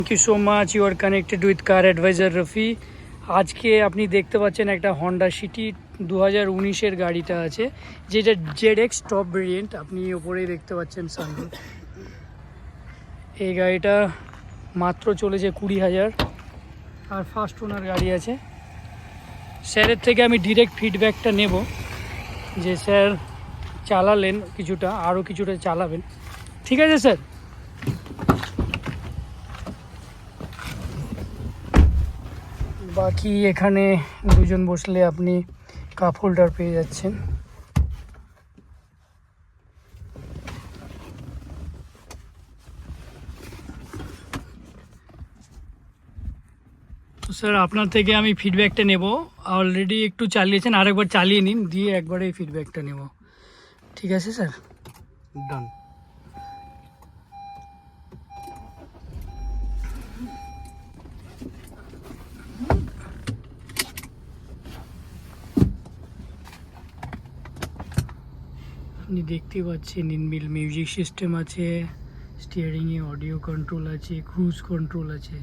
Thank you so much, you are connected with car advisor Rafi. আজকে আপনি দেখতে পাচ্ছেন একটা হন্ডা সিটি 2019-এর গাড়িটা আছে, যেটা ZX টপ ভেরিয়েন্ট। আপনি ওপরেই দেখতে পাচ্ছেন সানরুফ। এই গাড়িটা মাত্র চলেছে 20,000, আর ফার্স্ট ওনার গাড়ি আছে। স্যারের থেকে আমি ডিরেক্ট ফিডব্যাকটা নেব যে স্যার চালালেন কিছুটা, আরও কিছুটা চালাবেন। ঠিক আছে স্যার? বাকি এখানে দুজন বসলে আপনি কাপ হোল্ডার পেয়ে যাচ্ছেন। তো স্যার আপনার থেকে আমি ফিডব্যাকটা নেব। অলরেডি একটু চালিয়েছেন, আরেকবার চালিয়ে নিন, দিয়ে একবারে এই ফিডব্যাকটা নেব। ঠিক আছে স্যার? ডান। আপনি দেখতেই পাচ্ছেন ইনবিল্ট মিউজিক সিস্টেম আছে, স্টিয়ারিংয়ে অডিও কন্ট্রোল আছে, ক্রুজ কন্ট্রোল আছে।